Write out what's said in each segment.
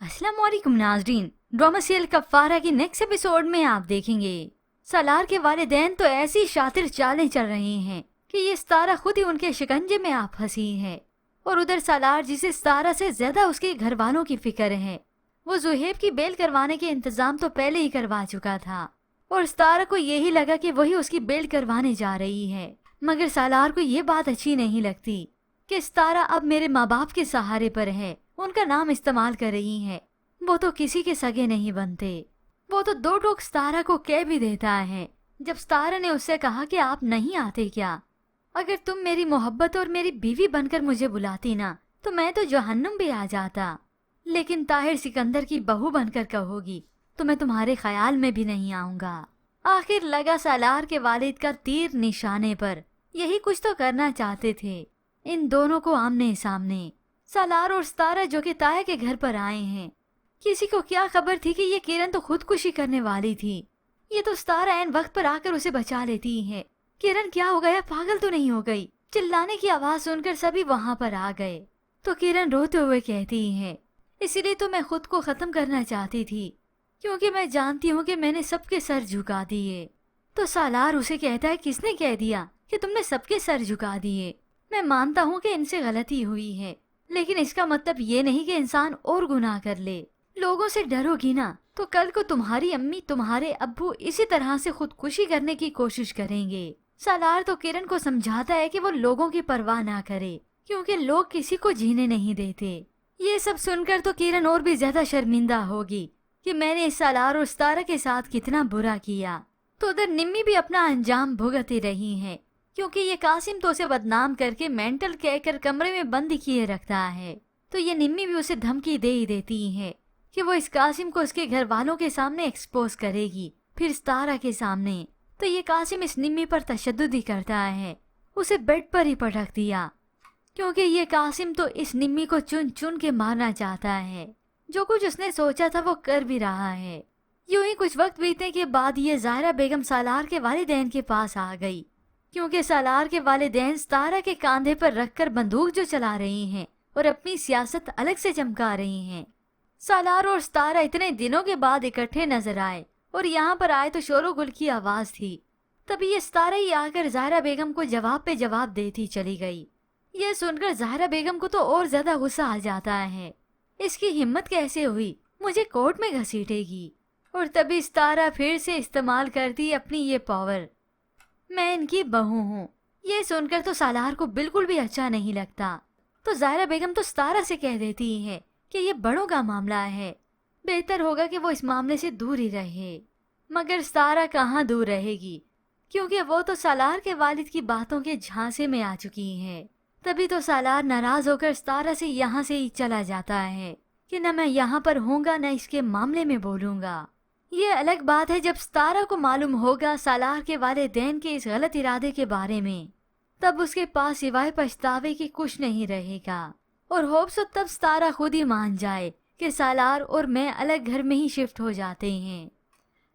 अस्सलाम वालेकुम नाजरीन। ड्रामा सीरियल कफ़ारा की नेक्स्ट एपिसोड में आप देखेंगे सालार के वालिदैन तो ऐसी शातिर चालें चल रही हैं कि ये सितारा खुद ही उनके शिकंजे में आ फंसी है। और उधर सालार जिसे सितारा से ज्यादा उसके घर वालों की फिक्र है, वो जुहेब की बेल करवाने के इंतजाम तो पहले ही करवा चुका था और सितारा को यही लगा कि वही उसकी बेल करवाने जा रही है। मगर सालार को ये बात अच्छी नहीं लगती कि सितारा अब मेरे माँ बाप के सहारे पर है, उनका नाम इस्तेमाल कर रही है। वो तो किसी के सगे नहीं बनते। वो तो दो टोक सितारा को कह भी देता है जब सितारा ने उससे कहा कि आप नहीं आते क्या? अगर तुम मेरी मोहब्बत और मेरी बीवी बनकर मुझे बुलाती ना तो मैं तो जहन्नुम भी आ जाता, लेकिन ताहिर सिकंदर की बहू बनकर कहोगी तो मैं तुम्हारे ख्याल में भी नहीं आऊंगा। आखिर लगा सालार के वालिद का तीर निशाने पर। यही कुछ तो करना चाहते थे, इन दोनों को आमने सामने। सालार और सितारा जो कि ताया के घर पर आए हैं, किसी को क्या खबर थी कि ये किरण तो खुदकुशी करने वाली थी। ये तो सितारा ऐन वक्त पर आकर उसे बचा लेती है। किरण क्या हो गया, पागल तो नहीं हो गई? चिल्लाने की आवाज सुनकर सभी वहां पर आ गए तो किरण रोते हुए कहती है, इसीलिए तो मैं खुद को खत्म करना चाहती थी, क्योंकि मैं जानती हूँ कि मैंने सबके सर झुका दिए। तो सालार उसे कहता है, किसने कह दिया कि तुमने सबके सर झुका दिए? मैं मानता हूँ कि इनसे गलती हुई है, लेकिन इसका मतलब ये नहीं कि इंसान और गुनाह कर ले। लोगों से डरोगी ना तो कल को तुम्हारी अम्मी तुम्हारे अब्बू इसी तरह से खुदकुशी करने की कोशिश करेंगे। सालार तो किरण को समझाता है कि वो लोगों की परवाह ना करे, क्योंकि लोग किसी को जीने नहीं देते। ये सब सुनकर तो किरण और भी ज्यादा शर्मिंदा होगी कि मैंने इस सालार और सितारा के साथ कितना बुरा किया। तो उधर निम्मी भी अपना अंजाम भुगती रही है, क्योंकि ये कासिम तो उसे बदनाम करके मेंटल कहकर कमरे में बंद किए रखता है। तो ये निम्मी भी उसे धमकी दे ही देती है कि वो इस कासिम को उसके घर वालों के सामने एक्सपोज करेगी, फिर सितारा के सामने। तो ये कासिम इस निम्मी पर तशद्दुद ही करता है, उसे बेड पर ही पटक दिया, क्योंकि ये कासिम तो इस निम्मी को चुन चुन के मारना चाहता है। जो कुछ उसने सोचा था वो कर भी रहा है। यूं ही कुछ वक्त बीतने के बाद ये ज़ाहिरा बेगम सालार के वालिदैन के पास आ गई, क्योंकि सालार के वालिदैन सितारा के कांधे पर रखकर बंदूक जो चला रही हैं और अपनी सियासत अलग से चमका रही हैं। सालार और सितारा इतने दिनों के बाद इकट्ठे नजर आए और यहाँ पर आए तो शोरो गुल की आवाज थी। तभी ये सितारा ही आकर ज़ाहिरा बेगम को जवाब पे जवाब देती चली गई। ये सुनकर ज़ाहिरा बेगम को तो और ज्यादा गुस्सा आ जाता है। इसकी हिम्मत कैसे हुई मुझे कोर्ट में घसीटेगी? और तभी सितारा फिर से इस्तेमाल करती अपनी ये पावर, मैं इनकी बहू हूँ। ये सुनकर तो सालार को बिल्कुल भी अच्छा नहीं लगता। तो ज़ाहिरा बेगम तो सितारा से कह देती है कि ये बड़ों का मामला है, बेहतर होगा कि वो इस मामले से दूर ही रहे। मगर सितारा कहाँ दूर रहेगी, क्योंकि वो तो सालार के वालिद की बातों के झांसे में आ चुकी है। तभी तो सालार नाराज होकर सितारा से यहाँ से ही चला जाता है कि न मैं यहाँ पर हूँगा न इसके मामले में बोलूँगा। ये अलग बात है जब सितारा को मालूम होगा सालार के वालिदैन के इस गलत इरादे के बारे में, तब उसके पास सिवाय पछतावे की कुछ नहीं रहेगा। और होप सो तब सितारा खुद ही मान जाए कि सालार और मैं अलग घर में ही शिफ्ट हो जाते हैं।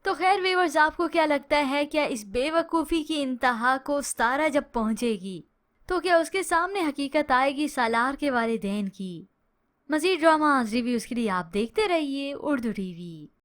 तो खैर व्यूअर्स, आपको क्या लगता है, क्या इस बेवकूफ़ी की इंतहा को सितारा जब पहुंचेगी तो क्या उसके सामने हकीकत आएगी सालार के वालिदैन की? मज़ीद ड्रामा रिव्यूज़ के लिए आप देखते रहिए उर्दू टीवी।